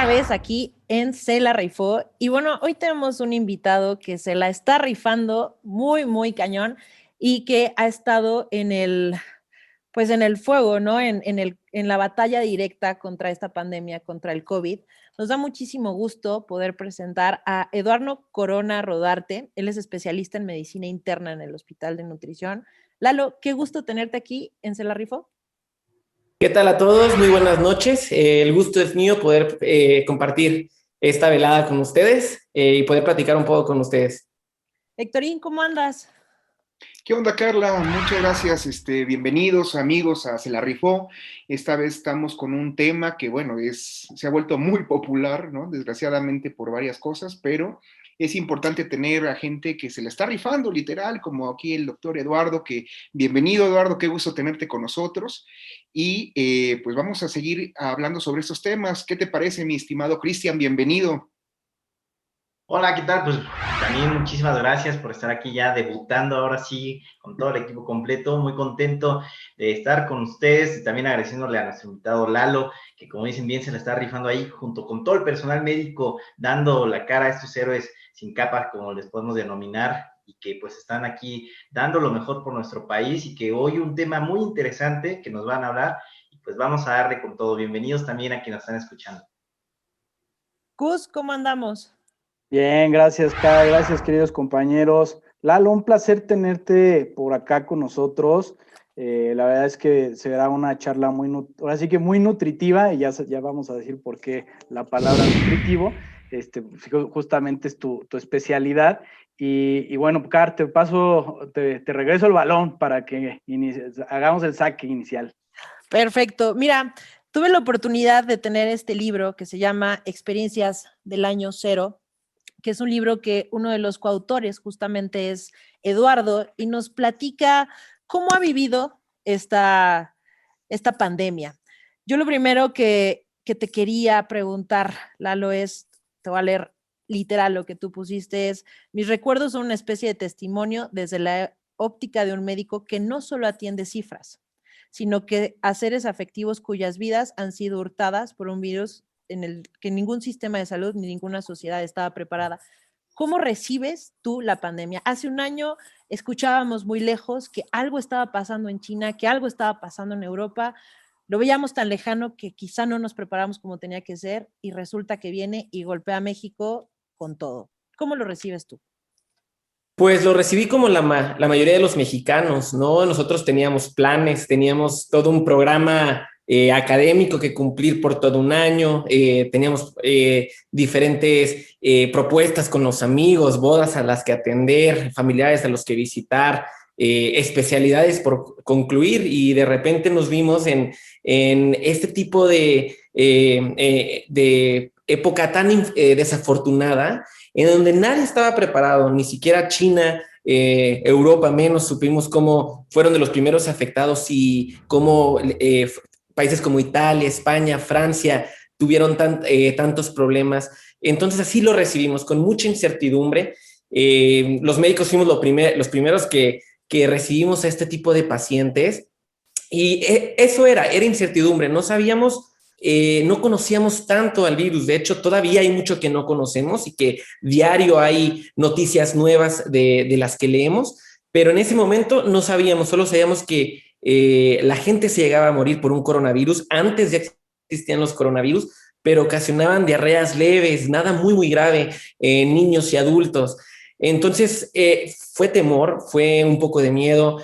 vez aquí en Se la rifó. Y bueno, hoy tenemos un invitado que se la está rifando muy, muy cañón y que ha estado pues en el fuego, ¿no? En la batalla directa contra esta pandemia, contra el COVID. Nos da muchísimo gusto poder presentar a Eduardo Corona Rodarte. Él es especialista en medicina interna en el Hospital de Nutrición. Lalo, qué gusto tenerte aquí en Se la rifó. ¿Qué tal a todos? Muy buenas noches. El gusto es mío poder compartir esta velada con ustedes y poder platicar un poco con ustedes. Héctorín, ¿cómo andas? ¿Qué onda, Carla? Muchas gracias. Bienvenidos, amigos, a Se la rifó. Esta vez estamos con un tema que, bueno, se ha vuelto muy popular, ¿no? Desgraciadamente por varias cosas, pero es importante tener a gente que se la está rifando, literal, como aquí el doctor Eduardo, que bienvenido, Eduardo, qué gusto tenerte con nosotros. Y pues vamos a seguir hablando sobre estos temas. ¿Qué te parece, mi estimado Cristian? Bienvenido. Hola, ¿qué tal? Pues también muchísimas gracias por estar aquí ya debutando ahora sí con todo el equipo completo. Muy contento de estar con ustedes. También agradeciéndole a nuestro invitado Lalo, que como dicen bien se la está rifando ahí junto con todo el personal médico, dando la cara a estos héroes sin capa, como les podemos denominar, y que pues están aquí dando lo mejor por nuestro país y que hoy un tema muy interesante que nos van a hablar y pues vamos a darle con todo. Bienvenidos también a quienes nos están escuchando. Gus, ¿cómo andamos? Bien, gracias, Kai, gracias, queridos compañeros. Lalo, un placer tenerte por acá con nosotros. La verdad es que será una charla ahora sí que muy nutritiva, y ya vamos a decir por qué la palabra nutritivo. Justamente es tu especialidad. Y bueno, Car, te regreso el balón para que hagamos el saque inicial. Perfecto. Mira, tuve la oportunidad de tener este libro que se llama Experiencias del Año Cero, que es un libro que uno de los coautores justamente es Eduardo, y nos platica cómo ha vivido esta pandemia. Yo lo primero que te quería preguntar, Lalo, te voy a leer literal lo que tú pusiste, mis recuerdos son una especie de testimonio desde la óptica de un médico que no solo atiende cifras, sino que a seres afectivos cuyas vidas han sido hurtadas por un virus en el que ningún sistema de salud ni ninguna sociedad estaba preparada. ¿Cómo recibes tú la pandemia? Hace un año escuchábamos muy lejos que algo estaba pasando en China, que algo estaba pasando en Europa. Lo veíamos tan lejano que quizá no nos preparamos como tenía que ser y resulta que viene y golpea a México con todo. ¿Cómo lo recibes tú? Pues lo recibí como la mayoría de los mexicanos, ¿no? Nosotros teníamos planes, teníamos todo un programa académico que cumplir por todo un año, teníamos diferentes propuestas con los amigos, bodas a las que atender, familiares a los que visitar, especialidades por concluir, y de repente nos vimos en este tipo de época tan desafortunada, en donde nadie estaba preparado, ni siquiera China, Europa menos. Supimos cómo fueron de los primeros afectados y cómo países como Italia, España, Francia tuvieron tantos problemas. Entonces así lo recibimos, con mucha incertidumbre. Los médicos fuimos los primeros que recibimos a este tipo de pacientes, y eso era incertidumbre. No sabíamos, no conocíamos tanto al virus. De hecho, todavía hay mucho que no conocemos y que diario hay noticias nuevas de las que leemos, pero en ese momento no sabíamos, solo sabíamos que la gente se llegaba a morir por un coronavirus. Antes ya existían los coronavirus, pero ocasionaban diarreas leves, nada muy, muy grave en niños y adultos. Entonces, fue temor, fue un poco de miedo.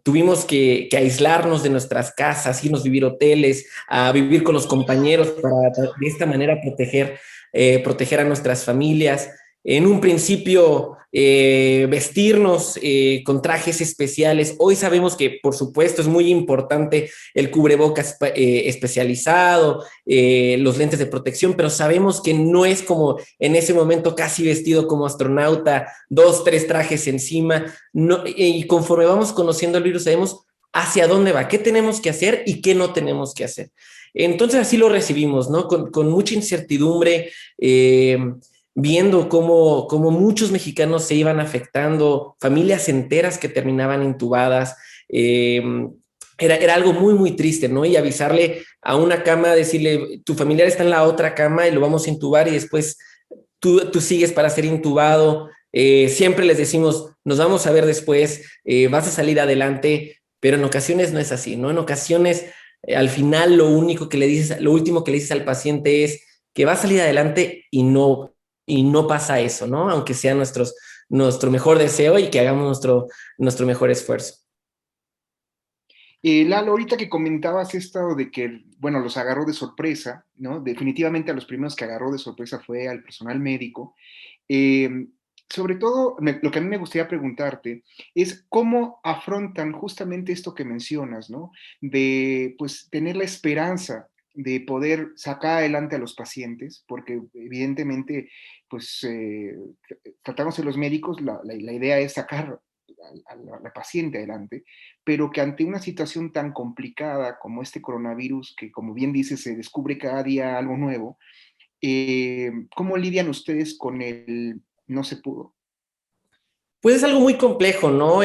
Tuvimos que aislarnos de nuestras casas, irnos a vivir hoteles, a vivir con los compañeros para de esta manera proteger a nuestras familias. En un principio, vestirnos con trajes especiales. Hoy sabemos que, por supuesto, es muy importante el cubrebocas especializado, los lentes de protección, pero sabemos que no es como en ese momento casi vestido como astronauta, 2, 3 trajes encima. No, y conforme vamos conociendo el virus, sabemos hacia dónde va, qué tenemos que hacer y qué no tenemos que hacer. Entonces así lo recibimos, ¿no? Con mucha incertidumbre, viendo cómo muchos mexicanos se iban afectando, familias enteras que terminaban intubadas. era algo muy, muy triste, ¿no? Y avisarle a una cama, decirle, tu familiar está en la otra cama y lo vamos a intubar y después tú sigues para ser intubado. Siempre les decimos, nos vamos a ver después, vas a salir adelante, pero en ocasiones no es así, ¿no? En ocasiones, al final, lo último que le dices al paciente es que va a salir adelante y no pasa eso, ¿no? Aunque sea nuestro mejor deseo y que hagamos nuestro mejor esfuerzo. Lalo, ahorita que comentabas esto de que, bueno, los agarró de sorpresa, ¿no? Definitivamente a los primeros que agarró de sorpresa fue al personal médico. Eh, Sobre todo, lo que a mí me gustaría preguntarte es cómo afrontan justamente esto que mencionas, ¿no? De, pues, tener la esperanza de poder sacar adelante a los pacientes, porque evidentemente, pues, tratándose los médicos, la idea es sacar la paciente adelante, pero que ante una situación tan complicada como este coronavirus, que como bien dice, se descubre cada día algo nuevo, ¿cómo lidian ustedes con el no se pudo? Pues es algo muy complejo, ¿no?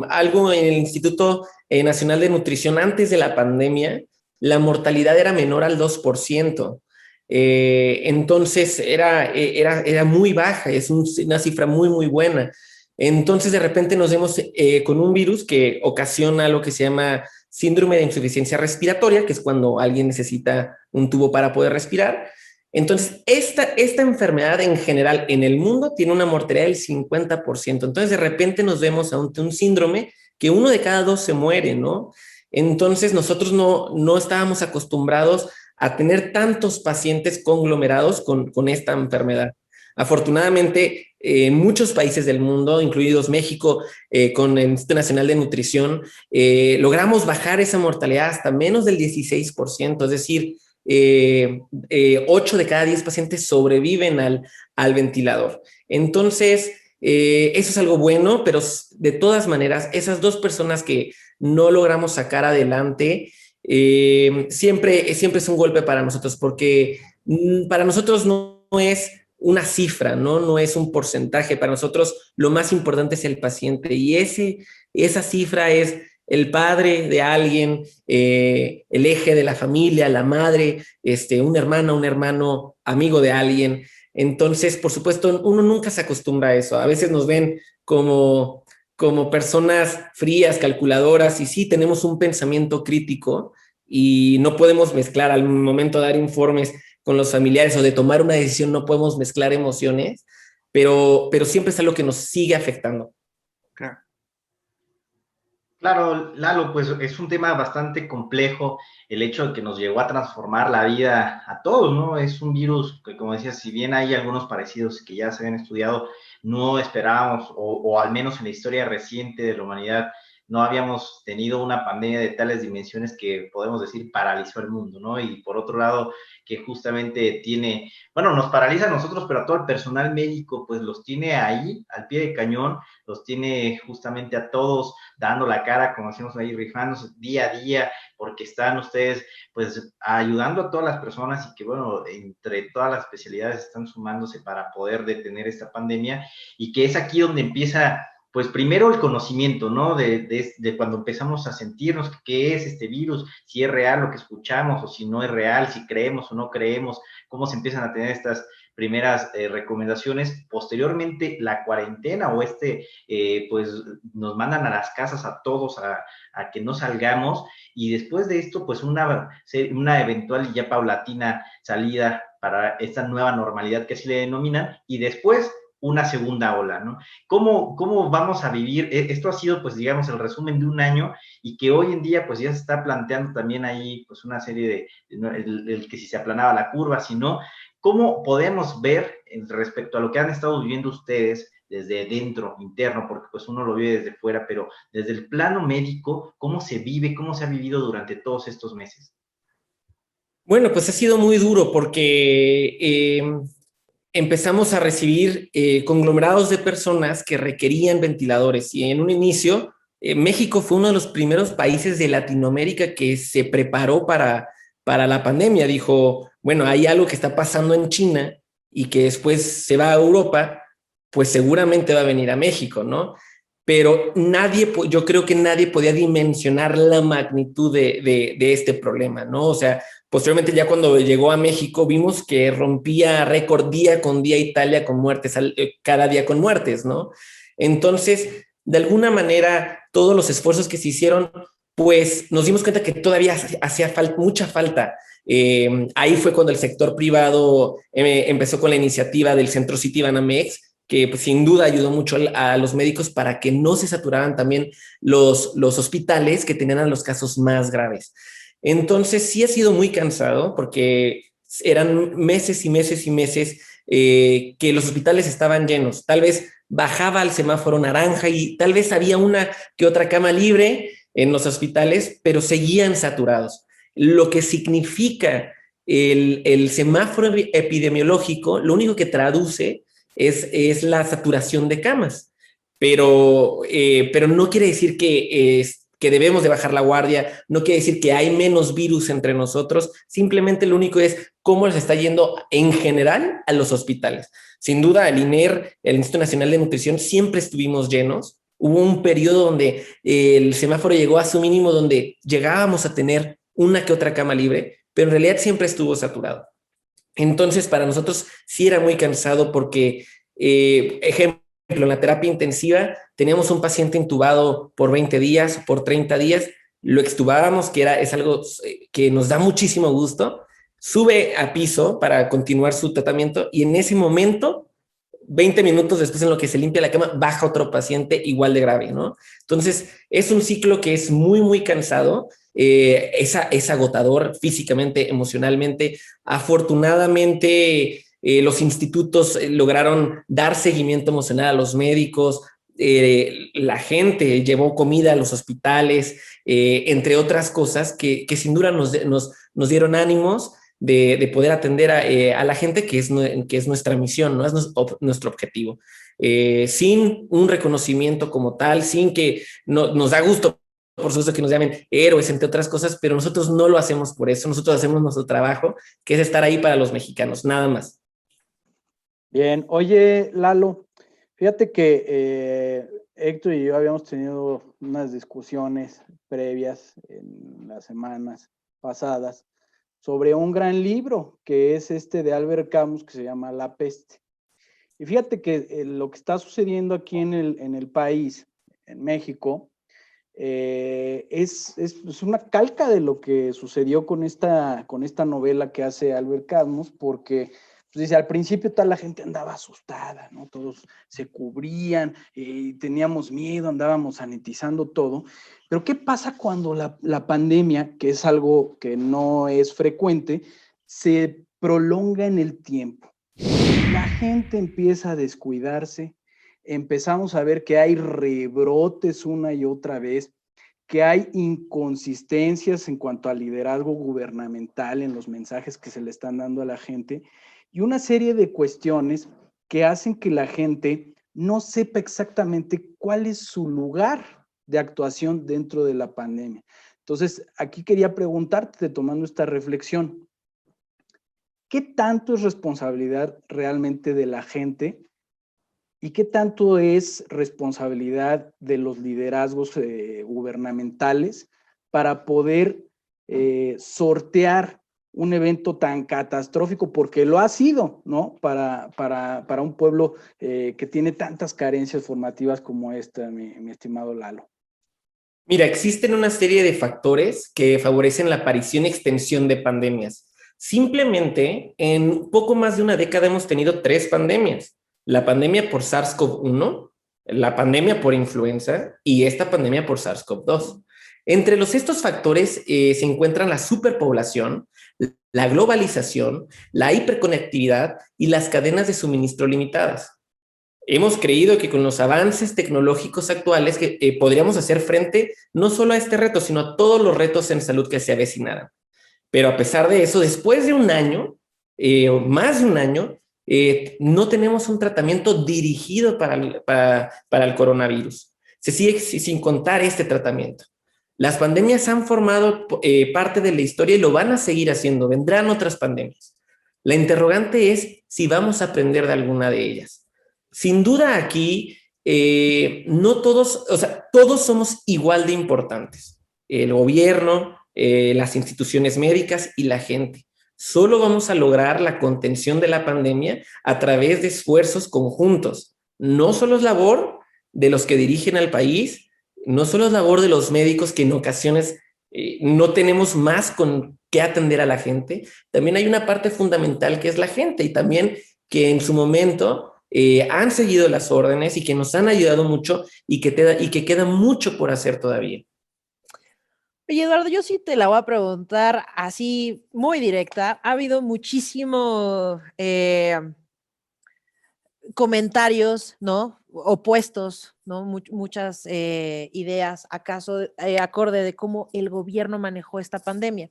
Algo en el Instituto Nacional de Nutrición antes de la pandemia, la mortalidad era menor al 2%. Entonces era muy baja, es una cifra muy, muy buena. Entonces de repente nos vemos con un virus que ocasiona lo que se llama síndrome de insuficiencia respiratoria, que es cuando alguien necesita un tubo para poder respirar. Entonces, esta enfermedad en general en el mundo tiene una mortalidad del 50%. Entonces, de repente nos vemos ante un síndrome que 1 de cada 2 se muere, ¿no? Entonces, nosotros no estábamos acostumbrados a tener tantos pacientes conglomerados con esta enfermedad. Afortunadamente, en muchos países del mundo, incluidos México, con el Instituto Nacional de Nutrición, logramos bajar esa mortalidad hasta menos del 16%, es decir, 8 de cada 10 pacientes sobreviven al ventilador. Entonces, eso es algo bueno, pero de todas maneras, esas 2 personas que no logramos sacar adelante, siempre es un golpe para nosotros, porque para nosotros no es una cifra, no es un porcentaje. Para nosotros lo más importante es el paciente, y esa cifra es el padre de alguien, el eje de la familia, la madre, una hermana, un hermano, amigo de alguien. Entonces, por supuesto, uno nunca se acostumbra a eso. A veces nos ven como personas frías, calculadoras, y sí tenemos un pensamiento crítico y no podemos mezclar al momento de dar informes con los familiares o de tomar una decisión, no podemos mezclar emociones, pero siempre es algo que nos sigue afectando. Claro. Claro, Lalo, pues es un tema bastante complejo el hecho de que nos llegó a transformar la vida a todos, ¿no? Es un virus que, como decías, si bien hay algunos parecidos que ya se habían estudiado, no esperábamos, o al menos en la historia reciente de la humanidad, no habíamos tenido una pandemia de tales dimensiones que podemos decir paralizó el mundo, ¿no? Y por otro lado, que justamente nos paraliza a nosotros, pero a todo el personal médico, pues los tiene ahí, al pie de cañón, los tiene justamente a todos dando la cara, como decimos ahí, rifándose día a día, porque están ustedes, pues, ayudando a todas las personas y que, bueno, entre todas las especialidades están sumándose para poder detener esta pandemia, y que es aquí donde empieza, pues, primero el conocimiento, ¿no? De cuando empezamos a sentirnos qué es este virus, si es real lo que escuchamos o si no es real, si creemos o no creemos, cómo se empiezan a tener estas primeras recomendaciones. Posteriormente, la cuarentena o pues nos mandan a las casas a todos a que no salgamos, y después de esto, pues una eventual y ya paulatina salida para esta nueva normalidad que así le denominan, y después una segunda ola, ¿no? ¿Cómo vamos a vivir? Esto ha sido, pues, digamos, el resumen de un año, y que hoy en día, pues, ya se está planteando también ahí, pues, una serie el que si se aplanaba la curva, si no. ¿Cómo podemos ver respecto a lo que han estado viviendo ustedes desde dentro, interno, porque pues uno lo vive desde fuera, pero desde el plano médico, cómo se vive, cómo se ha vivido durante todos estos meses? Bueno, pues ha sido muy duro porque empezamos a recibir conglomerados de personas que requerían ventiladores, y en un inicio México fue uno de los primeros países de Latinoamérica que se preparó para la pandemia. Dijo, bueno, hay algo que está pasando en China y que después se va a Europa, pues seguramente va a venir a México, ¿no? pero yo creo que nadie podía dimensionar la magnitud de este problema, ¿no? O sea, posteriormente ya cuando llegó a México vimos que rompía récord día con día Italia con muertes, cada día con muertes, ¿no? Entonces, de alguna manera, todos los esfuerzos que se hicieron, pues nos dimos cuenta que todavía hacía mucha falta. Ahí fue cuando el sector privado empezó con la iniciativa del Centro Citibanamex, que pues, sin duda ayudó mucho a los médicos para que no se saturaran también los hospitales que tenían los casos más graves. Entonces sí ha sido muy cansado porque eran meses y meses y meses que los hospitales estaban llenos. Tal vez bajaba el semáforo naranja y tal vez había una que otra cama libre en los hospitales, pero seguían saturados. Lo que significa el semáforo epidemiológico, lo único que traduce es la saturación de camas, pero no quiere decir que debemos de bajar la guardia, no quiere decir que hay menos virus entre nosotros, simplemente lo único es cómo les está yendo en general a los hospitales. Sin duda, el INER, el Instituto Nacional de Nutrición, siempre estuvimos llenos. Hubo un periodo donde el semáforo llegó a su mínimo, donde llegábamos a tener una que otra cama libre, pero en realidad siempre estuvo saturado. Entonces, para nosotros sí era muy cansado porque, ejemplo, en la terapia intensiva teníamos un paciente intubado por 20 días, por 30 días, lo extubábamos, es algo que nos da muchísimo gusto, sube a piso para continuar su tratamiento y en ese momento, 20 minutos después en lo que se limpia la cama, baja otro paciente igual de grave, ¿no? Entonces, es un ciclo que es muy, muy cansado, es agotador físicamente, emocionalmente. Afortunadamente, los institutos lograron dar seguimiento emocional a los médicos, la gente llevó comida a los hospitales, entre otras cosas que sin duda nos dieron ánimos de poder atender a la gente, que es nuestra misión, ¿no? Es nuestro objetivo. Sin un reconocimiento como tal, sin que nos da gusto, por supuesto, que nos llamen héroes, entre otras cosas, pero nosotros no lo hacemos por eso, nosotros hacemos nuestro trabajo, que es estar ahí para los mexicanos, nada más. Bien, oye, Lalo, fíjate que Héctor y yo habíamos tenido unas discusiones previas en las semanas pasadas sobre un gran libro que es de Albert Camus, que se llama La Peste. Y fíjate que lo que está sucediendo aquí en el país, en México, es una calca de lo que sucedió con esta novela que hace Albert Camus, porque pues dice, al principio toda la gente andaba asustada, ¿no? Todos se cubrían, teníamos miedo, andábamos sanitizando todo. Pero ¿qué pasa cuando la pandemia, que es algo que no es frecuente, se prolonga en el tiempo? La gente empieza a descuidarse, empezamos a ver que hay rebrotes una y otra vez, que hay inconsistencias en cuanto al liderazgo gubernamental en los mensajes que se le están dando a la gente, y una serie de cuestiones que hacen que la gente no sepa exactamente cuál es su lugar de actuación dentro de la pandemia. Entonces, aquí quería preguntarte, tomando esta reflexión, ¿qué tanto es responsabilidad realmente de la gente y qué tanto es responsabilidad de los liderazgos gubernamentales para poder sortear un evento tan catastrófico, porque lo ha sido, ¿no? Para un pueblo que tiene tantas carencias formativas como esta, mi estimado Lalo? Mira, existen una serie de factores que favorecen la aparición y extensión de pandemias. Simplemente, en poco más de una década hemos tenido 3 pandemias. La pandemia por SARS-CoV-1, la pandemia por influenza y esta pandemia por SARS-CoV-2. Entre estos factores se encuentran la superpoblación, la globalización, la hiperconectividad y las cadenas de suministro limitadas. Hemos creído que con los avances tecnológicos actuales podríamos hacer frente no solo a este reto, sino a todos los retos en salud que se avecinaran. Pero a pesar de eso, después de un año, o más de un año, no tenemos un tratamiento dirigido para el coronavirus. Se sigue sin contar este tratamiento. Las pandemias han formado parte de la historia y lo van a seguir haciendo. Vendrán otras pandemias. La interrogante es si vamos a aprender de alguna de ellas. Sin duda aquí no todos, o sea, todos somos igual de importantes. El gobierno, las instituciones médicas y la gente. Solo vamos a lograr la contención de la pandemia a través de esfuerzos conjuntos. No solo es labor de los que dirigen al país, no solo es labor de los médicos que en ocasiones no tenemos más con qué atender a la gente. También hay una parte fundamental que es la gente y también que en su momento han seguido las órdenes y que nos han ayudado mucho y que queda mucho por hacer todavía. Oye, Eduardo, yo sí te la voy a preguntar así muy directa. Ha habido muchísimo comentarios, ¿no? Opuestos, ¿no? Muchas ideas, acaso acorde de cómo el gobierno manejó esta pandemia.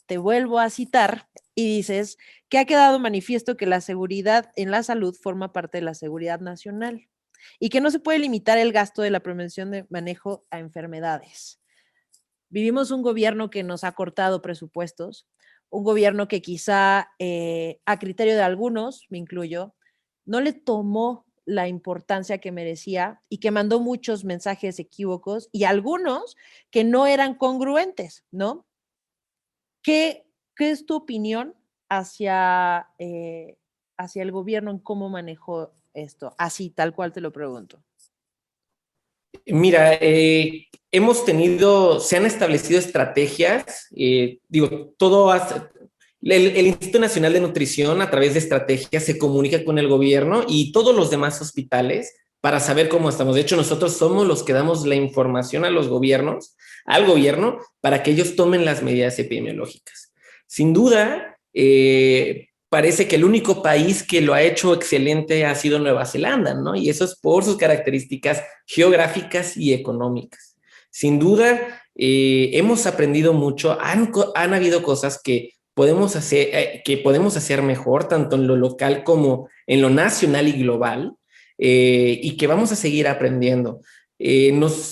Te vuelvo a citar y dices que ha quedado manifiesto que la seguridad en la salud forma parte de la seguridad nacional y que no se puede limitar el gasto de la prevención de manejo a enfermedades. Vivimos un gobierno que nos ha cortado presupuestos, un gobierno que quizá a criterio de algunos, me incluyo, no le tomó la importancia que merecía y que mandó muchos mensajes equívocos y algunos que no eran congruentes, ¿no? ¿Qué es tu opinión hacia el gobierno en cómo manejó esto? Así, tal cual te lo pregunto. Mira, se han establecido estrategias, el Instituto Nacional de Nutrición a través de estrategias se comunica con el gobierno y todos los demás hospitales para saber cómo estamos. De hecho, nosotros somos los que damos la información al gobierno, para que ellos tomen las medidas epidemiológicas. Sin duda, parece que el único país que lo ha hecho excelente ha sido Nueva Zelanda, ¿no? Y eso es por sus características geográficas y económicas. Sin duda, hemos aprendido mucho. Han habido cosas que podemos hacer mejor, tanto en lo local como en lo nacional y global, y que vamos a seguir aprendiendo.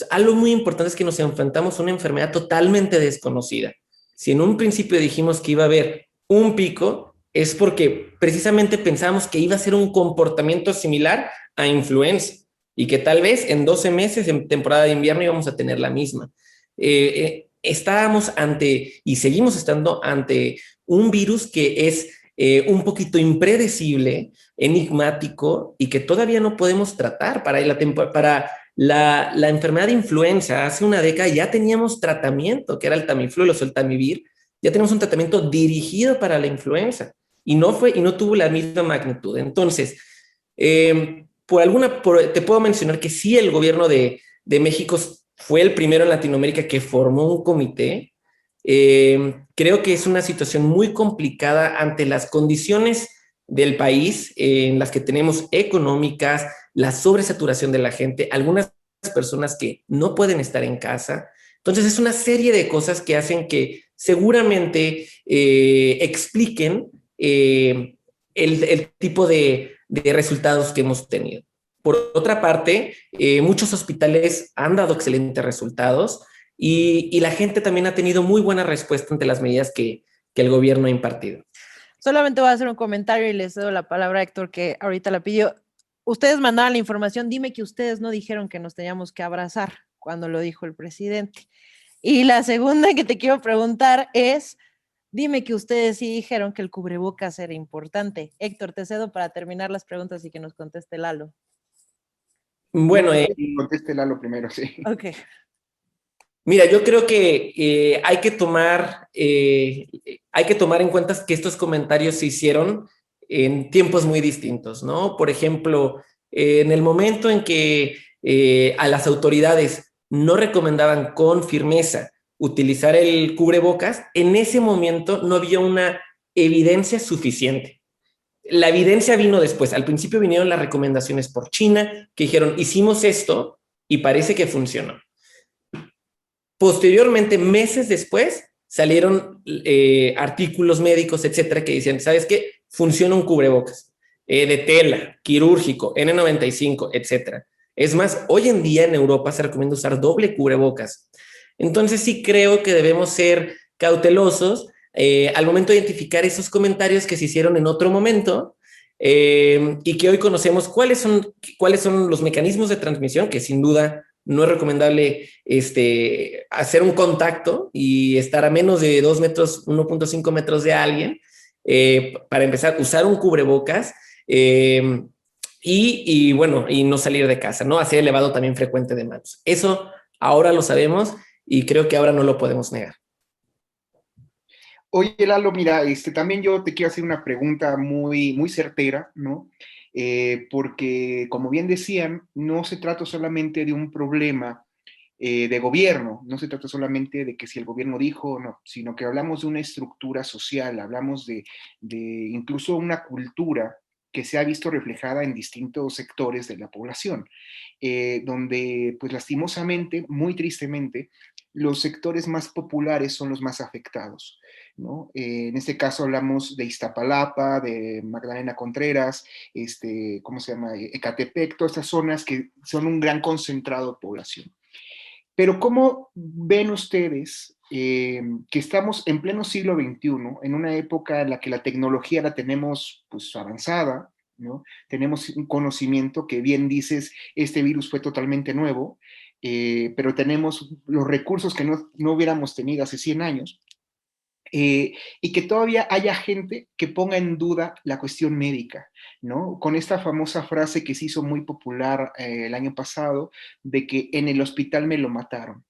Algo muy importante es que nos enfrentamos a una enfermedad totalmente desconocida. Si en un principio dijimos que iba a haber un pico, es porque precisamente pensábamos que iba a ser un comportamiento similar a influenza y que tal vez en 12 meses, en temporada de invierno, íbamos a tener la misma. Estábamos y seguimos estando ante un virus que es un poquito impredecible, enigmático y que todavía no podemos tratar. Para la enfermedad de influenza, hace una década ya teníamos tratamiento, que era el Tamiflu y el Soltamivir. Ya tenemos un tratamiento dirigido para la influenza y no tuvo la misma magnitud. Entonces, te puedo mencionar que sí, el gobierno de México fue el primero en Latinoamérica que formó un comité. Creo que es una situación muy complicada ante las condiciones del país en las que tenemos económicas, la sobresaturación de la gente, algunas personas que no pueden estar en casa. Entonces es una serie de cosas que hacen que seguramente expliquen el tipo de resultados que hemos tenido. Por otra parte, muchos hospitales han dado excelentes resultados y la gente también ha tenido muy buena respuesta ante las medidas que el gobierno ha impartido. Solamente voy a hacer un comentario y le cedo la palabra a Héctor, que ahorita la pidió. Ustedes mandaban la información, dime que ustedes no dijeron que nos teníamos que abrazar cuando lo dijo el presidente. Y la segunda que te quiero preguntar es, dime que ustedes sí dijeron que el cubrebocas era importante. Héctor, te cedo para terminar las preguntas y que nos conteste Lalo. Bueno, conteste Lalo primero, sí. Ok. Mira, yo creo que hay que tomar en cuenta que estos comentarios se hicieron en tiempos muy distintos, ¿no? Por ejemplo, en el momento en que a las autoridades no recomendaban con firmeza utilizar el cubrebocas, en ese momento no había una evidencia suficiente. La evidencia vino después. Al principio vinieron las recomendaciones por China, que dijeron, hicimos esto y parece que funcionó. Posteriormente, meses después, salieron artículos médicos, etcétera, que decían, ¿sabes qué? Funciona un cubrebocas de tela, quirúrgico, N95, etcétera. Es más, hoy en día en Europa se recomienda usar doble cubrebocas. Entonces sí creo que debemos ser cautelosos al momento de identificar esos comentarios que se hicieron en otro momento y que hoy conocemos cuáles son los mecanismos de transmisión, que sin duda no es recomendable hacer un contacto y estar a menos de 2 metros, 1.5 metros de alguien, para empezar, usar un cubrebocas, y no salir de casa, ¿no? Hacer el lavado también frecuente de manos. Eso ahora lo sabemos y creo que ahora no lo podemos negar. Oye, Lalo, mira, también yo te quiero hacer una pregunta muy, muy certera, ¿no? Porque, como bien decían, no se trata solamente de un problema de gobierno, no se trata solamente de que si el gobierno dijo o no, sino que hablamos de una estructura social, hablamos de incluso una cultura que se ha visto reflejada en distintos sectores de la población, donde, pues lastimosamente, muy tristemente, los sectores más populares son los más afectados, ¿no? En este caso hablamos de Iztapalapa, de Magdalena Contreras, ¿cómo se llama? Ecatepec, todas estas zonas que son un gran concentrado de población. Pero ¿cómo ven ustedes que estamos en pleno siglo XXI, en una época en la que la tecnología la tenemos pues avanzada, ¿no? Tenemos un conocimiento que bien dices, este virus fue totalmente nuevo, pero tenemos los recursos que no hubiéramos tenido hace 100 años, y que todavía haya gente que ponga en duda la cuestión médica, ¿no? Con esta famosa frase que se hizo muy popular el año pasado, de que en el hospital me lo mataron.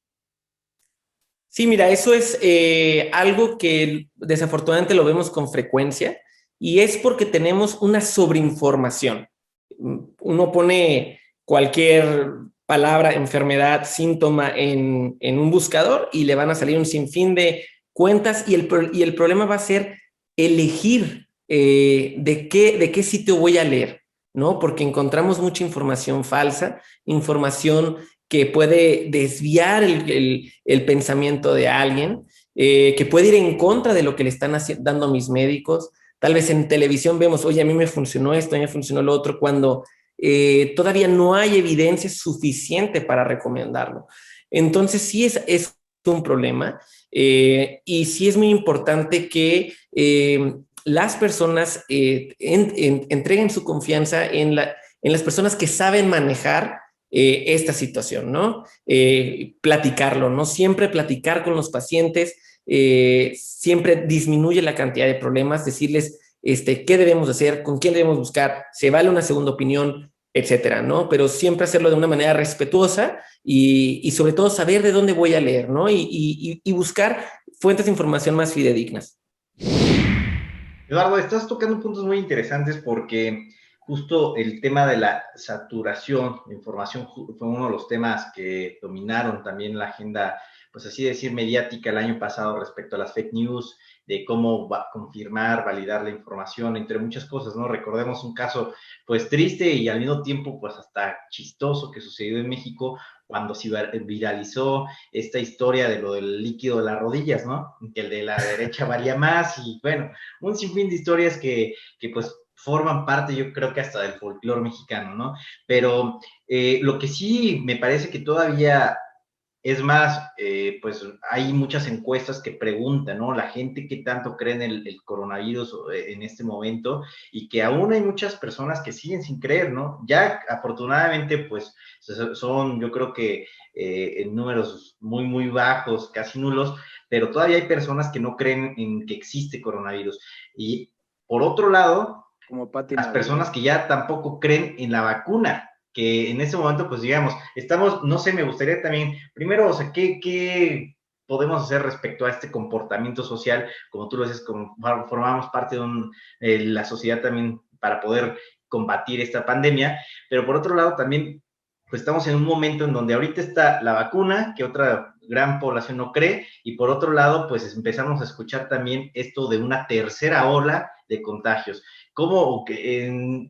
Sí, mira, eso es algo que desafortunadamente lo vemos con frecuencia, y es porque tenemos una sobreinformación. Uno pone cualquier palabra, enfermedad, síntoma en un buscador y le van a salir un sinfín de cuentas, y el problema va a ser elegir de qué sitio voy a leer, ¿no? Porque encontramos mucha información falsa, información que puede desviar el pensamiento de alguien, que puede ir en contra de lo que le están dando mis médicos. Tal vez en televisión vemos, oye, a mí me funcionó esto, a mí me funcionó lo otro, cuando todavía no hay evidencia suficiente para recomendarlo. Entonces sí es un problema, y sí es muy importante que las personas entreguen su confianza en las personas que saben manejar esta situación, ¿no? Platicarlo, ¿no? Siempre platicar con los pacientes, siempre disminuye la cantidad de problemas, decirles qué debemos hacer, con quién debemos buscar, se vale una segunda opinión, etcétera, ¿no? Pero siempre hacerlo de una manera respetuosa, y sobre todo saber de dónde voy a leer, ¿no? Y buscar fuentes de información más fidedignas. Eduardo, estás tocando puntos muy interesantes porque justo el tema de la saturación de información fue uno de los temas que dominaron también la agenda, pues así decir, mediática el año pasado respecto a las fake news, de cómo confirmar, validar la información, entre muchas cosas, ¿no? Recordemos un caso, pues triste y al mismo tiempo, pues hasta chistoso que sucedió en México cuando se viralizó esta historia de lo del líquido de las rodillas, ¿no? Que el de la derecha valía más, y bueno, un sinfín de historias que pues forman parte, yo creo que hasta del folclore mexicano, ¿no? Pero lo que sí me parece que todavía es más, pues hay muchas encuestas que preguntan, ¿no? La gente qué tanto cree en el coronavirus en este momento, y que aún hay muchas personas que siguen sin creer, ¿no? Ya afortunadamente, pues son, yo creo que en números muy, muy bajos, casi nulos, pero todavía hay personas que no creen en que existe coronavirus. Y por otro lado, Como Pati las Navidad. personas que ya tampoco creen en la vacuna, que en ese momento, pues digamos, estamos, no sé, me gustaría también, primero, o sea, ¿qué podemos hacer respecto a este comportamiento social? Como tú lo dices, como formamos parte de la sociedad también para poder combatir esta pandemia, pero por otro lado también, pues estamos en un momento en donde ahorita está la vacuna, que otra gran población no cree, y por otro lado, pues empezamos a escuchar también esto de una tercera ola de contagios. ¿Cómo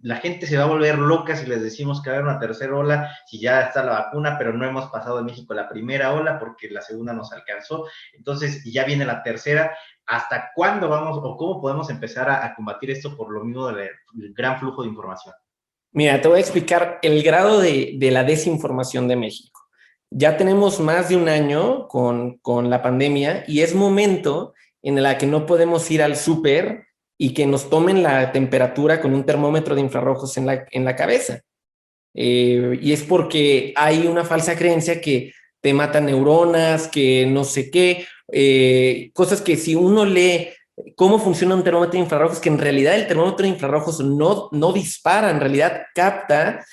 la gente se va a volver loca si les decimos que va a haber una tercera ola, si ya está la vacuna, pero no hemos pasado en México la primera ola porque la segunda nos alcanzó? Entonces, ya viene la tercera. ¿Hasta cuándo vamos o cómo podemos empezar a combatir esto por lo mismo del gran flujo de información? Mira, te voy a explicar el grado de la desinformación de México. Ya tenemos más de un año con la pandemia, y es momento en el que no podemos ir al súper y que nos tomen la temperatura con un termómetro de infrarrojos en la cabeza. Y es porque hay una falsa creencia que te matan neuronas, que no sé qué, cosas que si uno lee cómo funciona un termómetro de infrarrojos, que en realidad el termómetro de infrarrojos no dispara, en realidad capta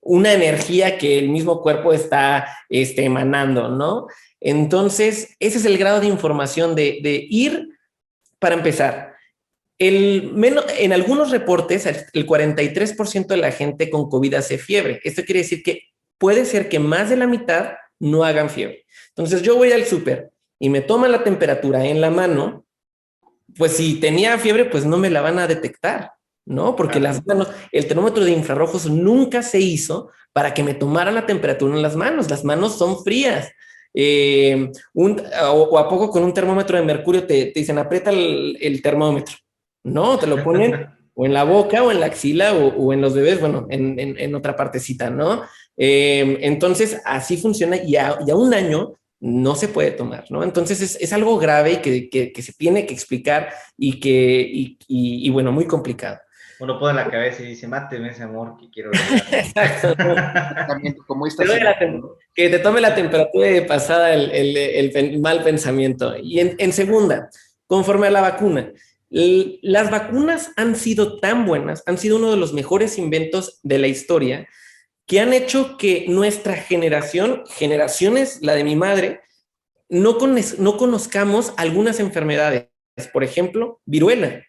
una energía que el mismo cuerpo está emanando, ¿no? Entonces, ese es el grado de información de ir, para empezar. En algunos reportes, el 43% de la gente con COVID hace fiebre. Esto quiere decir que puede ser que más de la mitad no hagan fiebre. Entonces, yo voy al súper y me toman la temperatura en la mano, pues si tenía fiebre, pues no me la van a detectar, ¿no? Porque el termómetro de infrarrojos nunca se hizo para que me tomaran la temperatura en las manos son frías. O a poco con un termómetro de mercurio te dicen, aprieta el termómetro. No, te lo ponen o en la boca o en la axila o en los bebés, bueno, en otra partecita, ¿no? Entonces, así funciona y a un año no se puede tomar, ¿no? Entonces es algo grave y que se tiene que explicar y bueno, muy complicado. Uno pone la cabeza y dice, máteme ese amor que quiero olvidar. Exacto. Exactamente, como esta Que te tome la temperatura de pasada el mal pensamiento. Y en segunda, conforme a la vacuna, las vacunas han sido tan buenas, han sido uno de los mejores inventos de la historia, que han hecho que nuestra generaciones, la de mi madre, no conozcamos algunas enfermedades, por ejemplo, viruela.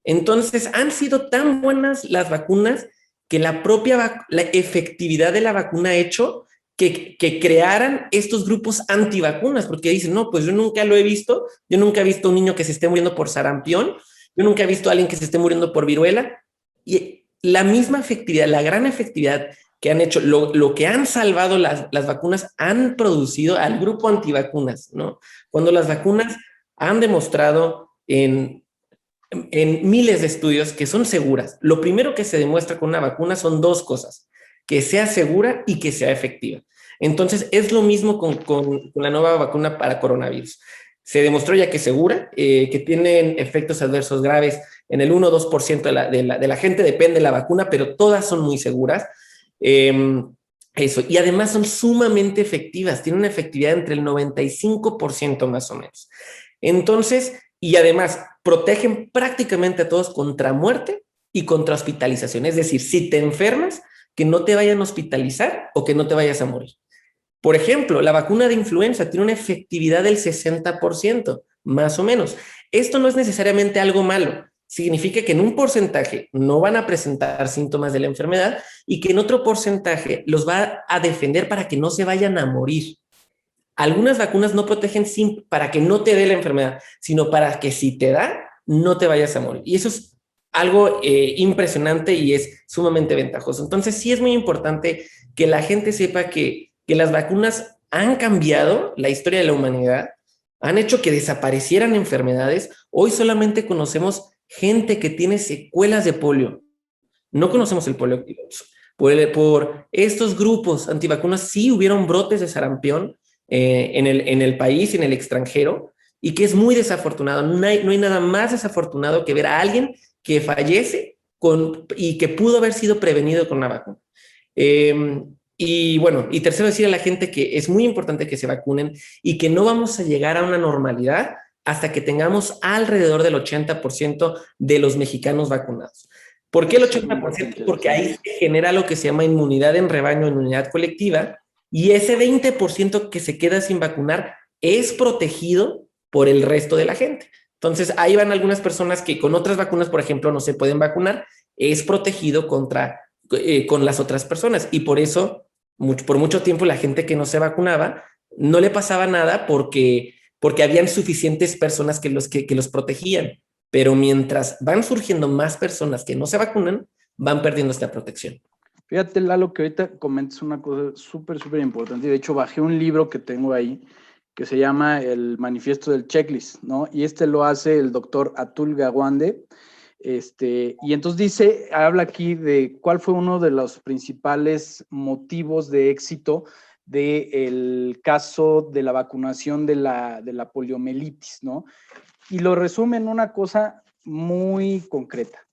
Entonces, han sido tan buenas las vacunas que la efectividad de la vacuna ha hecho que crearan estos grupos antivacunas, porque dicen, no, pues yo nunca lo he visto, yo nunca he visto un niño que se esté muriendo por sarampión, yo nunca he visto a alguien que se esté muriendo por viruela, y la misma efectividad, la gran efectividad que han hecho, lo que han salvado las vacunas han producido al grupo antivacunas, ¿no? Cuando las vacunas han demostrado en miles de estudios que son seguras. Lo primero que se demuestra con una vacuna son dos cosas, que sea segura y que sea efectiva. Entonces, es lo mismo con la nueva vacuna para coronavirus. Se demostró ya que es segura, que tienen efectos adversos graves en el 1 o 2% de la gente, depende de la vacuna, pero todas son muy seguras. Eso, y además son sumamente efectivas, tienen una efectividad entre el 95% más o menos. Entonces, y además protegen prácticamente a todos contra muerte y contra hospitalización. Es decir, si te enfermas, que no te vayan a hospitalizar o que no te vayas a morir. Por ejemplo, la vacuna de influenza tiene una efectividad del 60%, más o menos. Esto no es necesariamente algo malo. Significa que en un porcentaje no van a presentar síntomas de la enfermedad y que en otro porcentaje los va a defender para que no se vayan a morir. Algunas vacunas no protegen para que no te dé la enfermedad, sino para que si te da, no te vayas a morir. Y eso es algo impresionante y es sumamente ventajoso. Entonces, sí es muy importante que la gente sepa que las vacunas han cambiado la historia de la humanidad, han hecho que desaparecieran enfermedades. Hoy solamente conocemos gente que tiene secuelas de polio. No conocemos el polio. Por estos grupos antivacunas sí hubieron brotes de sarampión en el país y en el extranjero, y que es muy desafortunado. No hay nada más desafortunado que ver a alguien que fallece y que pudo haber sido prevenido con una vacuna. Y bueno, y tercero, decir a la gente que es muy importante que se vacunen y que no vamos a llegar a una normalidad hasta que tengamos alrededor del 80% de los mexicanos vacunados. ¿Por qué el 80%? Porque ahí se genera lo que se llama inmunidad en rebaño, inmunidad colectiva, y ese 20% que se queda sin vacunar es protegido por el resto de la gente. Entonces, ahí van algunas personas que con otras vacunas, por ejemplo, no se pueden vacunar, es protegido con las otras personas. Y por eso, por mucho tiempo, la gente que no se vacunaba no le pasaba nada porque habían suficientes personas que los protegían. Pero mientras van surgiendo más personas que no se vacunan, van perdiendo esta protección. Fíjate, Lalo, que ahorita comentas una cosa súper, súper importante. De hecho, bajé un libro que tengo ahí que se llama El Manifiesto del Checklist, ¿no? Y lo hace el doctor Atul Gawande. Y entonces habla aquí de cuál fue uno de los principales motivos de éxito del caso de la vacunación de la poliomielitis, ¿no? Y lo resume en una cosa muy concreta.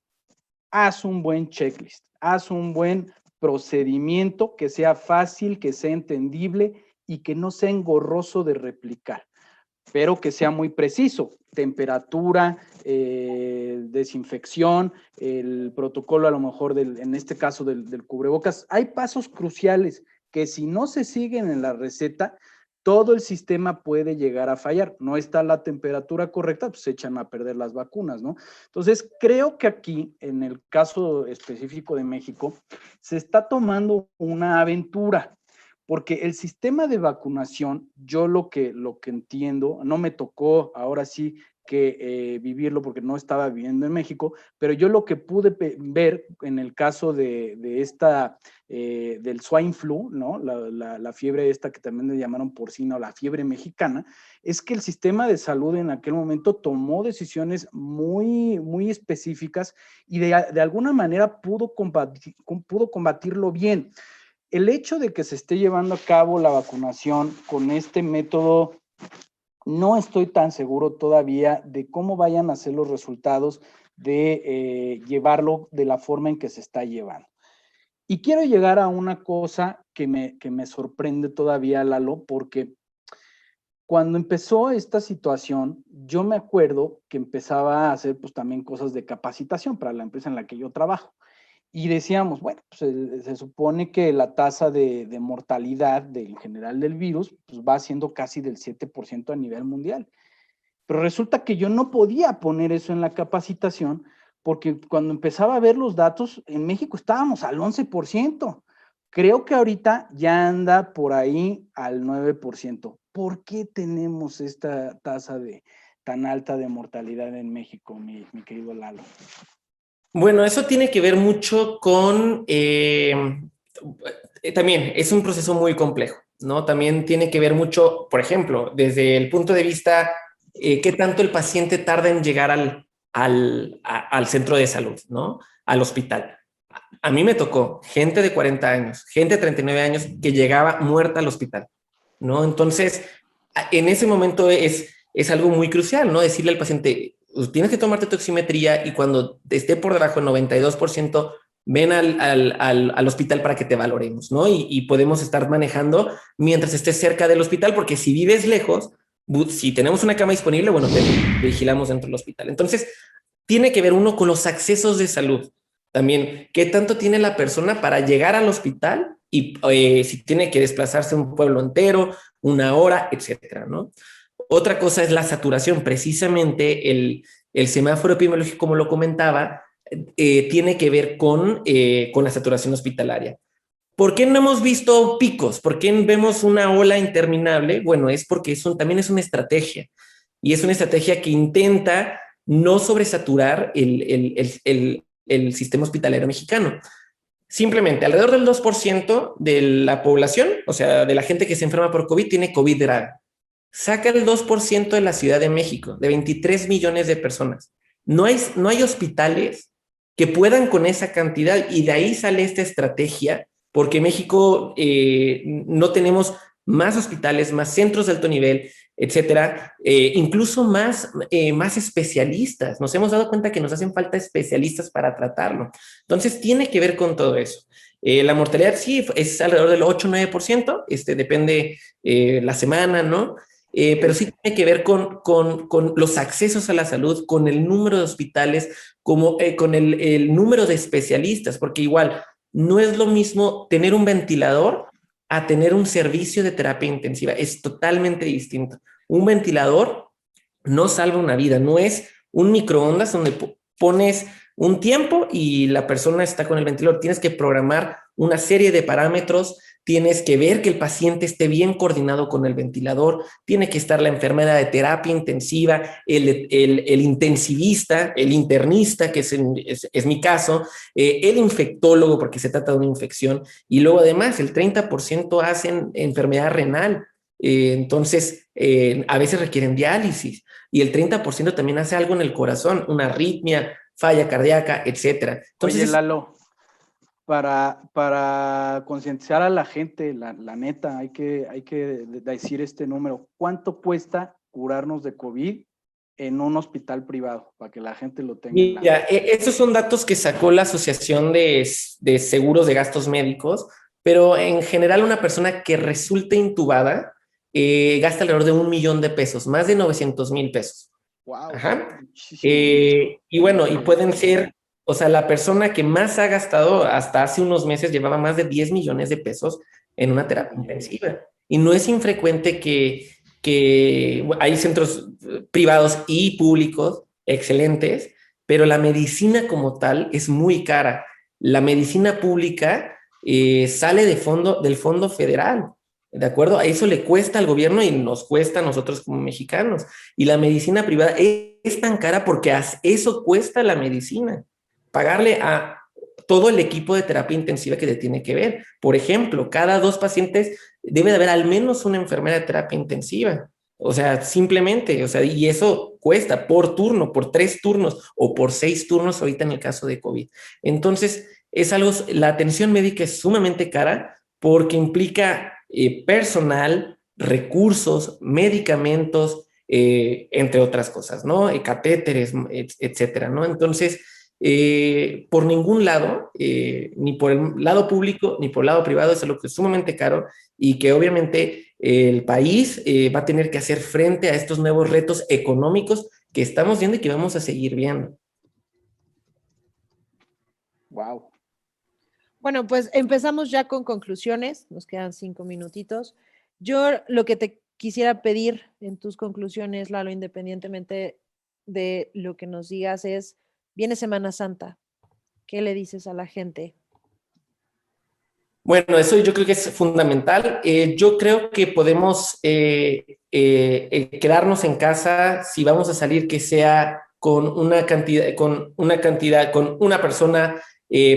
Haz un buen checklist, haz un buen procedimiento que sea fácil, que sea entendible y que no sea engorroso de replicar, pero que sea muy preciso. Temperatura, desinfección, el protocolo a lo mejor en este caso del cubrebocas. Hay pasos cruciales que si no se siguen en la receta, todo el sistema puede llegar a fallar. No está la temperatura correcta, pues se echan a perder las vacunas, ¿no? Entonces, creo que aquí, en el caso específico de México, se está tomando una aventura, porque el sistema de vacunación, yo lo que entiendo, no me tocó ahora sí que vivirlo porque no estaba viviendo en México, pero yo lo que pude ver en el caso de esta, del swine flu, ¿no? La fiebre esta que también le llamaron porcina o la fiebre mexicana, es que el sistema de salud en aquel momento tomó decisiones muy, muy específicas y de alguna manera pudo combatirlo bien. El hecho de que se esté llevando a cabo la vacunación con este método, no estoy tan seguro todavía de cómo vayan a ser los resultados de llevarlo de la forma en que se está llevando. Y quiero llegar a una cosa que me sorprende todavía, Lalo, porque cuando empezó esta situación, yo me acuerdo que empezaba a hacer pues también cosas de capacitación para la empresa en la que yo trabajo. Y decíamos, bueno, pues se supone que la tasa de mortalidad en general del virus pues va siendo casi del 7% a nivel mundial. Pero resulta que yo no podía poner eso en la capacitación porque cuando empezaba a ver los datos, en México estábamos al 11%. Creo que ahorita ya anda por ahí al 9%. ¿Por qué tenemos esta tasa tan alta de mortalidad en México, mi querido Lalo? Bueno, eso tiene que ver mucho con, también es un proceso muy complejo, ¿no? También tiene que ver mucho, por ejemplo, desde el punto de vista, qué tanto el paciente tarda en llegar al centro de salud, ¿no? Al hospital. A mí me tocó gente de 40 años, gente de 39 años que llegaba muerta al hospital, ¿no? Entonces, en ese momento es algo muy crucial, ¿no? Decirle al paciente, tienes que tomarte tu oximetría y cuando esté por debajo del 92%, ven al hospital para que te valoremos, ¿no? Y podemos estar manejando mientras estés cerca del hospital, porque si vives lejos, si tenemos una cama disponible, bueno, te vigilamos dentro del hospital. Entonces, tiene que ver uno con los accesos de salud. También, ¿qué tanto tiene la persona para llegar al hospital? Y si tiene que desplazarse un pueblo entero, una hora, etcétera, ¿no? Otra cosa es la saturación. Precisamente el semáforo epidemiológico, como lo comentaba, tiene que ver con la saturación hospitalaria. ¿Por qué no hemos visto picos? ¿Por qué vemos una ola interminable? Bueno, es porque también es una estrategia. Y es una estrategia que intenta no sobresaturar el sistema hospitalario mexicano. Simplemente, alrededor del 2% de la población, o sea, de la gente que se enferma por COVID, tiene COVID grave. Saca el 2% de la Ciudad de México, de 23 millones de personas. No hay hospitales que puedan con esa cantidad y de ahí sale esta estrategia, porque México no tenemos más hospitales, más centros de alto nivel, etcétera, incluso más especialistas. Nos hemos dado cuenta que nos hacen falta especialistas para tratarlo. Entonces, tiene que ver con todo eso. La mortalidad sí es alrededor del 8-9%, depende la semana, ¿no? Pero sí tiene que ver con los accesos a la salud, con el número de hospitales, con el número de especialistas, porque igual no es lo mismo tener un ventilador a tener un servicio de terapia intensiva. Es totalmente distinto. Un ventilador no salva una vida, no es un microondas donde pones un tiempo y la persona está con el ventilador. Tienes que programar una serie de parámetros, tienes que ver que el paciente esté bien coordinado con el ventilador, tiene que estar la enfermera de terapia intensiva, el intensivista, el internista, que es mi caso, el infectólogo, porque se trata de una infección, y luego además el 30% hacen enfermedad renal. Entonces, a veces requieren diálisis y el 30% también hace algo en el corazón, una arritmia, falla cardíaca, etcétera. Entonces, oye, Lalo, para concientizar a la gente, la neta, hay que decir este número. ¿Cuánto cuesta curarnos de COVID en un hospital privado, para que la gente lo tenga en la Mira, mente. esos son datos que sacó la Asociación de Seguros de Gastos Médicos, pero en general una persona que resulte intubada gasta alrededor de 1 millón de pesos, más de 900,000 pesos. Wow, Ajá. muchísimo. Y bueno, y pueden ser, o sea, la persona que más ha gastado hasta hace unos meses llevaba más de 10 millones de pesos en una terapia intensiva. Y no es infrecuente que hay centros privados y públicos excelentes, pero la medicina como tal es muy cara. La medicina pública sale del fondo federal. ¿De acuerdo? A eso le cuesta al gobierno y nos cuesta a nosotros como mexicanos. Y la medicina privada es tan cara porque eso cuesta la medicina. Pagarle a todo el equipo de terapia intensiva que te tiene que ver. Por ejemplo, cada 2 pacientes debe de haber al menos una enfermera de terapia intensiva. O sea, simplemente, o sea, y eso cuesta por turno, por 3 turnos o por 6 turnos ahorita en el caso de COVID. Entonces, la atención médica es sumamente cara porque implica personal, recursos, medicamentos, entre otras cosas, ¿no? Catéteres, etcétera, ¿no? Entonces, por ningún lado, ni por el lado público ni por el lado privado, es algo que es sumamente caro y que obviamente el país va a tener que hacer frente a estos nuevos retos económicos que estamos viendo y que vamos a seguir viendo. Wow. Bueno, pues empezamos ya con conclusiones, nos quedan 5 minutitos. Yo lo que te quisiera pedir en tus conclusiones, Lalo, independientemente de lo que nos digas, es, viene Semana Santa, ¿qué le dices a la gente? Bueno, eso yo creo que es fundamental. Yo creo que podemos quedarnos en casa si vamos a salir, que sea con una persona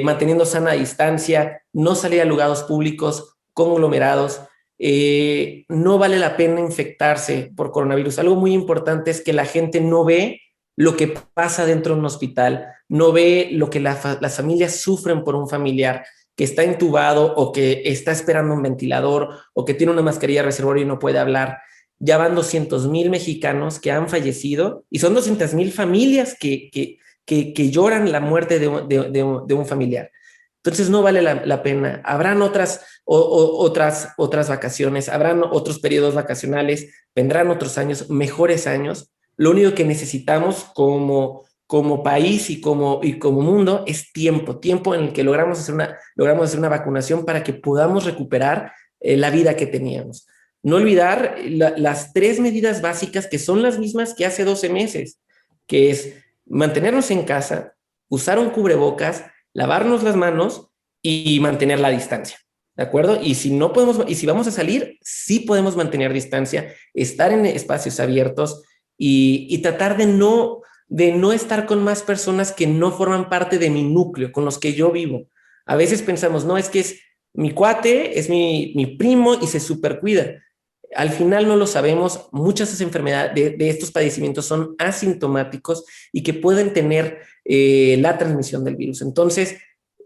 manteniendo sana distancia, no salir a lugares públicos conglomerados. No vale la pena infectarse por coronavirus. Algo muy importante es que la gente no ve lo que pasa dentro de un hospital, no ve lo que las familias sufren por un familiar que está intubado o que está esperando un ventilador o que tiene una mascarilla reservoria y no puede hablar. Ya van 200,000 mexicanos que han fallecido y son 200,000 familias que lloran la muerte de un familiar. Entonces no vale la pena. Habrán otras vacaciones, habrán otros periodos vacacionales, vendrán otros años, mejores años. Lo único que necesitamos como país y como mundo es tiempo en el que logramos hacer una vacunación para que podamos recuperar la vida que teníamos. No olvidar las 3 medidas básicas que son las mismas que hace 12 meses, que es mantenernos en casa, usar un cubrebocas, lavarnos las manos y mantener la distancia. ¿De acuerdo? Y si vamos a salir, sí podemos mantener distancia, estar en espacios abiertos y tratar de no estar con más personas que no forman parte de mi núcleo, con los que yo vivo. A veces pensamos, no, es que es mi cuate, es mi primo y se supercuida. Al final no lo sabemos. Muchas de esas enfermedades, de estos padecimientos son asintomáticos y que pueden tener la transmisión del virus. Entonces,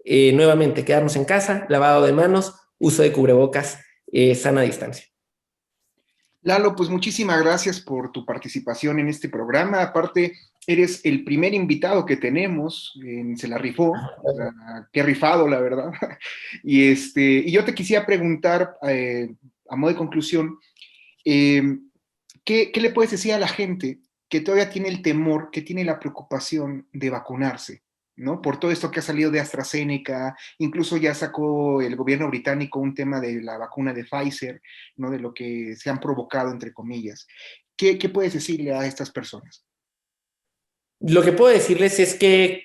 nuevamente, quedarnos en casa, lavado de manos, uso de cubrebocas, sana distancia. Lalo, pues muchísimas gracias por tu participación en este programa. Aparte, eres el primer invitado que tenemos en Se la Rifó. O sea, qué rifado, la verdad. Y yo te quisiera preguntar, a modo de conclusión, ¿qué le puedes decir a la gente que todavía tiene el temor, que tiene la preocupación de vacunarse, ¿no? Por todo esto que ha salido de AstraZeneca, incluso ya sacó el gobierno británico un tema de la vacuna de Pfizer, ¿no? De lo que se han provocado, entre comillas. ¿Qué puedes decirle a estas personas? Lo que puedo decirles es que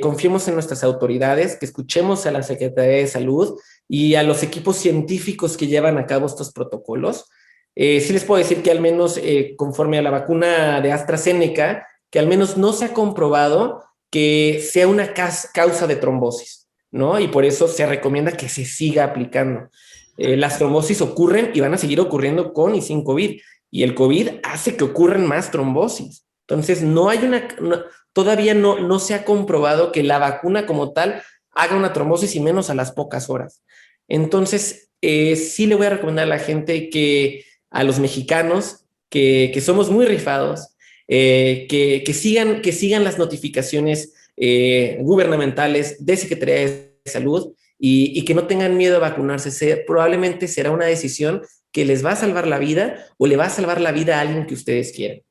confiemos en nuestras autoridades, que escuchemos a la Secretaría de Salud y a los equipos científicos que llevan a cabo estos protocolos. Sí les puedo decir que al menos conforme a la vacuna de AstraZeneca, que al menos no se ha comprobado que sea una causa de trombosis, ¿no? Y por eso se recomienda que se siga aplicando. Las trombosis ocurren y van a seguir ocurriendo con y sin COVID, y el COVID hace que ocurran más trombosis. Entonces, todavía no se ha comprobado que la vacuna como tal haga una trombosis y menos a las pocas horas. Entonces, sí le voy a recomendar a la gente a los mexicanos, que somos muy rifados, que sigan las notificaciones gubernamentales de Secretaría de Salud y que no tengan miedo a vacunarse. Probablemente será una decisión que les va a salvar la vida o le va a salvar la vida a alguien que ustedes quieran.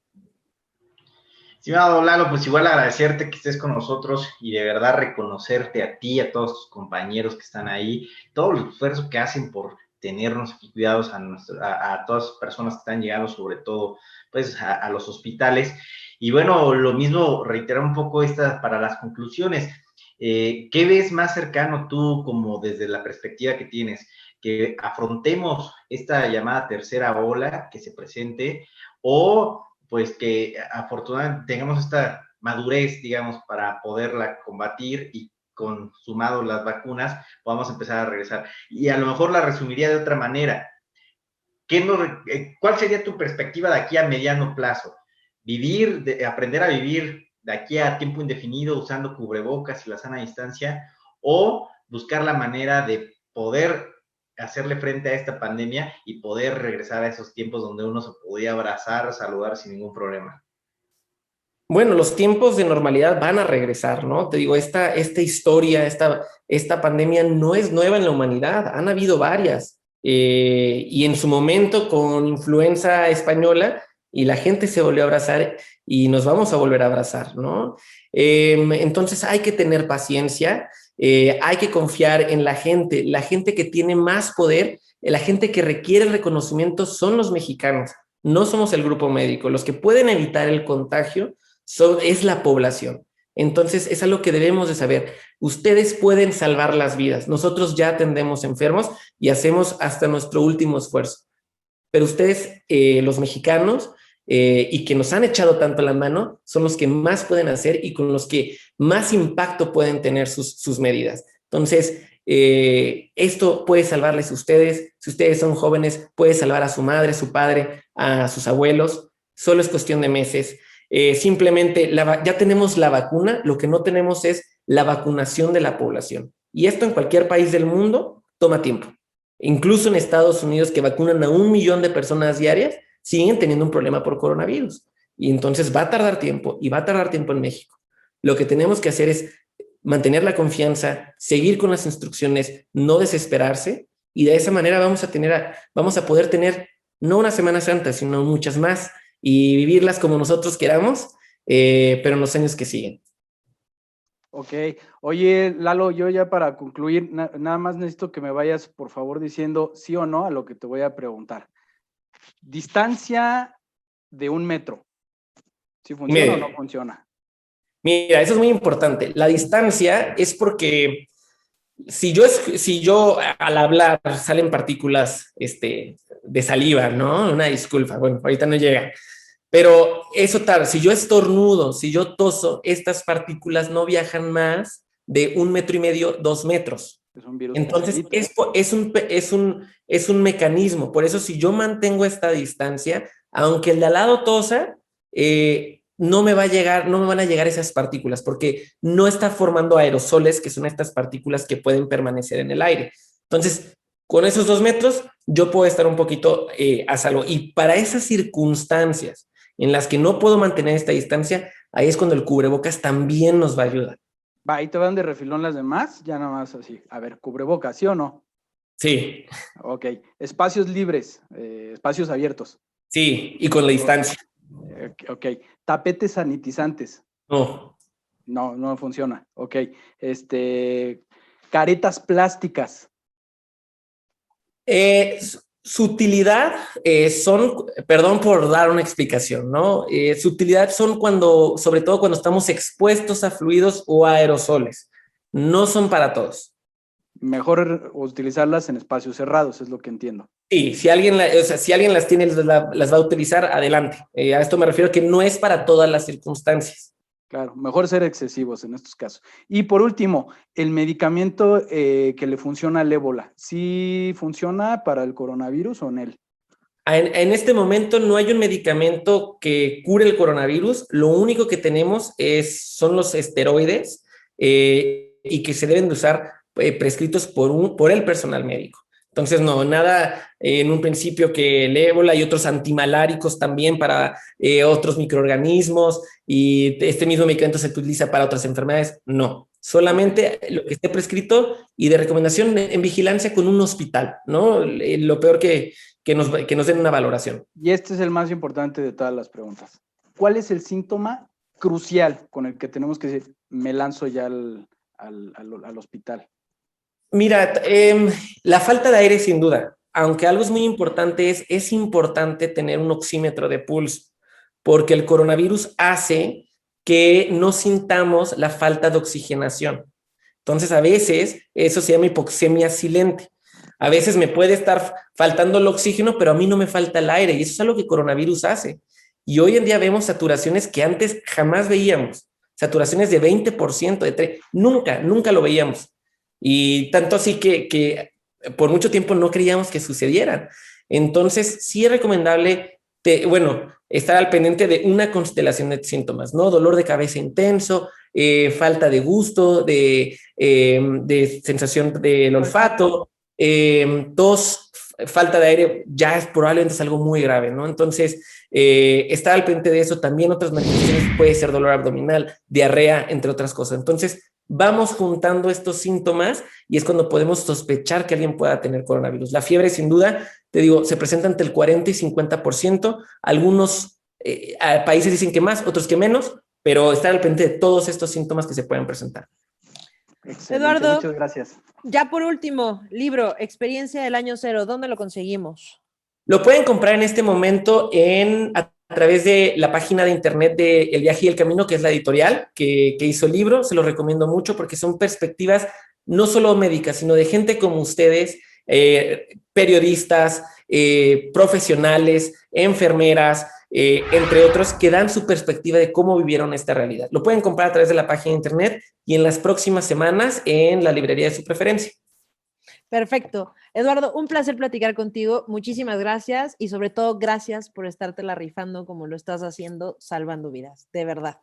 Estimado Lalo, pues igual agradecerte que estés con nosotros y de verdad reconocerte a ti, a todos tus compañeros que están ahí, todo el esfuerzo que hacen por tenernos aquí cuidados a todas las personas que están llegando, sobre todo pues a los hospitales. Y bueno, lo mismo, reiterar un poco para las conclusiones. ¿Qué ves más cercano tú, como desde la perspectiva que tienes, que afrontemos esta llamada tercera ola que se presente, o pues que afortunadamente tengamos esta madurez, digamos, para poderla combatir y consumado las vacunas, podamos empezar a regresar? Y a lo mejor la resumiría de otra manera. ¿Cuál sería tu perspectiva de aquí a mediano plazo? Aprender a vivir de aquí a tiempo indefinido usando cubrebocas y la sana distancia, o buscar la manera de poder hacerle frente a esta pandemia y poder regresar a esos tiempos donde uno se podía abrazar, saludar sin ningún problema? Bueno, los tiempos de normalidad van a regresar, ¿no? Te digo, esta historia, esta pandemia no es nueva en la humanidad, han habido varias. Y en su momento con influenza española, y la gente se volvió a abrazar y nos vamos a volver a abrazar, ¿no? Entonces hay que tener paciencia, hay que confiar en la gente que tiene más poder, la gente que requiere el reconocimiento son los mexicanos, no somos el grupo médico. Los que pueden evitar el contagio es la población. Entonces es algo que debemos de saber. Ustedes pueden salvar las vidas. Nosotros ya atendemos enfermos y hacemos hasta nuestro último esfuerzo. Pero ustedes, los mexicanos, y que nos han echado tanto la mano, son los que más pueden hacer y con los que más impacto pueden tener sus medidas. Entonces, esto puede salvarles a ustedes. Si ustedes son jóvenes, puede salvar a su madre, su padre, a sus abuelos. Solo es cuestión de meses. Simplemente ya tenemos la vacuna, lo que no tenemos es la vacunación de la población. Y esto en cualquier país del mundo toma tiempo. Incluso en Estados Unidos, que vacunan a 1 millón de personas diarias, siguen teniendo un problema por coronavirus. Y entonces va a tardar tiempo, y va a tardar tiempo en México. Lo que tenemos que hacer es mantener la confianza, seguir con las instrucciones, no desesperarse, y de esa manera vamos a poder tener no una Semana Santa, sino muchas más, y vivirlas como nosotros queramos, pero en los años que siguen. Ok. Oye, Lalo, yo ya para concluir, nada más necesito que me vayas, por favor, diciendo sí o no a lo que te voy a preguntar. Distancia de 1 metro. ¿Sí funciona o no funciona? Mira, eso es muy importante. La distancia es porque si yo al hablar salen partículas de saliva, ¿no? Una disculpa, bueno, ahorita no llega. Pero eso tal, si yo estornudo, si yo toso, estas partículas no viajan más de 1,5 metros, 2 metros. Es un virus. Entonces, es un mecanismo. Por eso, si yo mantengo esta distancia, aunque el de al lado tosa, no me van a llegar esas partículas, porque no está formando aerosoles, que son estas partículas que pueden permanecer en el aire. Entonces, con esos 2 metros, yo puedo estar un poquito a salvo. Y para esas circunstancias en las que no puedo mantener esta distancia, ahí es cuando el cubrebocas también nos va a ayudar. Va, ahí te van de refilón las demás, ya nada más así. A ver, cubrebocas, ¿sí o no? Sí. Ok. Espacios libres, espacios abiertos. Sí, y con la distancia. Ok. Tapetes sanitizantes. No. No funciona. Ok. Caretas plásticas. Su utilidad perdón por dar una explicación, ¿no? Su utilidad son sobre todo cuando estamos expuestos a fluidos o a aerosoles. No son para todos. Mejor utilizarlas en espacios cerrados, es lo que entiendo. Sí, si alguien las tiene, las va a utilizar, adelante. A esto me refiero que no es para todas las circunstancias. Claro, mejor ser excesivos en estos casos. Y por último, el medicamento que le funciona al ébola, ¿sí funciona para el coronavirus o en él? En este momento no hay un medicamento que cure el coronavirus. Lo único que tenemos son los esteroides y que se deben de usar prescritos por el personal médico. Entonces, no, nada en un principio que el ébola y otros antimaláricos también para otros microorganismos y este mismo medicamento se utiliza para otras enfermedades. No, solamente lo que esté prescrito y de recomendación en vigilancia con un hospital, ¿no? Lo peor que nos den una valoración. Y este es el más importante de todas las preguntas. ¿Cuál es el síntoma crucial con el que tenemos que decir, me lanzo ya al hospital? Mira, la falta de aire sin duda, aunque algo es muy importante, es importante tener un oxímetro de pulso, porque el coronavirus hace que no sintamos la falta de oxigenación. Entonces, a veces eso se llama hipoxemia silente. A veces me puede estar faltando el oxígeno, pero a mí no me falta el aire, y eso es algo que el coronavirus hace. Y hoy en día vemos saturaciones que antes jamás veíamos, saturaciones de 20%, nunca lo veíamos. Y tanto así que por mucho tiempo no creíamos que sucedieran. Entonces, sí es recomendable, estar al pendiente de una constelación de síntomas, ¿no? Dolor de cabeza intenso, falta de gusto, de sensación del olfato, tos, falta de aire, ya probablemente es algo muy grave, ¿no? Entonces, estar al pendiente de eso. También otras manifestaciones puede ser dolor abdominal, diarrea, entre otras cosas. Entonces, vamos juntando estos síntomas y es cuando podemos sospechar que alguien pueda tener coronavirus. La fiebre, sin duda, te digo, se presenta entre el 40 y 50%. Algunos países dicen que más, otros que menos, pero estar al pendiente de todos estos síntomas que se pueden presentar. Excelente, Eduardo, muchas gracias. Ya por último, libro, Experiencia del Año Cero, ¿dónde lo conseguimos? Lo pueden comprar en este momento a través de la página de internet de El Viaje y el Camino, que es la editorial que hizo el libro. Se los recomiendo mucho porque son perspectivas no solo médicas, sino de gente como ustedes, periodistas, profesionales, enfermeras, entre otros, que dan su perspectiva de cómo vivieron esta realidad. Lo pueden comprar a través de la página de internet y en las próximas semanas en la librería de su preferencia. Perfecto. Eduardo, un placer platicar contigo. Muchísimas gracias y sobre todo gracias por estártela rifando como lo estás haciendo, salvando vidas, de verdad.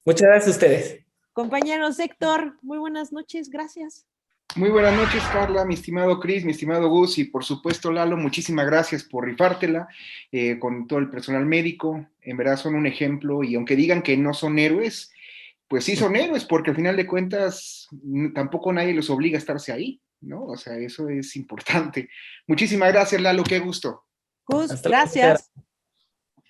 Muchas gracias a ustedes. Compañeros, Héctor, muy buenas noches, gracias. Muy buenas noches, Carla, mi estimado Chris, mi estimado Gus y por supuesto Lalo, muchísimas gracias por rifártela con todo el personal médico. En verdad son un ejemplo y aunque digan que no son héroes, pues sí son héroes porque al final de cuentas tampoco nadie los obliga a estarse ahí, ¿no? O sea, eso es importante. Muchísimas gracias, Lalo, qué gusto. Gus, gracias.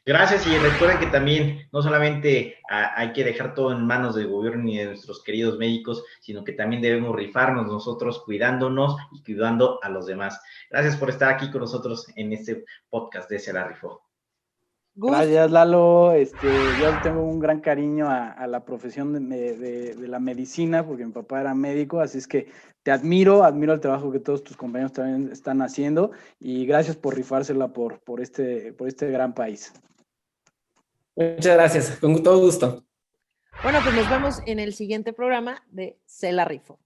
Gracias y recuerden que también no solamente hay que dejar todo en manos del gobierno y de nuestros queridos médicos, sino que también debemos rifarnos nosotros cuidándonos y cuidando a los demás. Gracias por estar aquí con nosotros en este podcast de Se la Rifó. Gus. Gracias, Lalo. Yo tengo un gran cariño a la profesión de la medicina, porque mi papá era médico, así es que te admiro el trabajo que todos tus compañeros también están haciendo y gracias por rifársela por este gran país. Muchas gracias, con todo gusto. Bueno, pues nos vemos en el siguiente programa de Se la Rifó.